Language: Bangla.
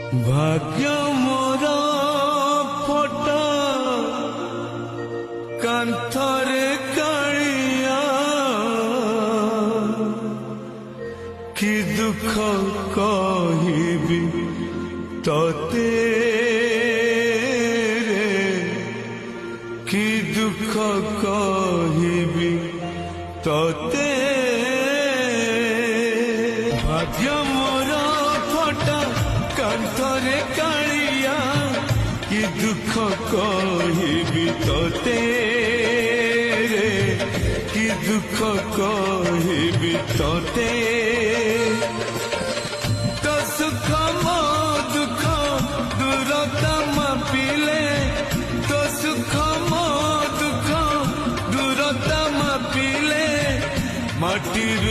ভাগ্য মোর ফটো কান্থরে কাড়িয়া কি দুঃখ কহিবি তোতে রে কি দুঃখ কহিবি তোতে ভাগ্য মোর ফটো কান্থরে কাড়িয়া কি দুঃখ কহিবি তোতে রে কি দুঃখ কহিবি তোতে তো সুখ মো দুঃখ দূরতা মাপিলে তো সুখ মো দুঃখ দূরতা মাপিলে মাটির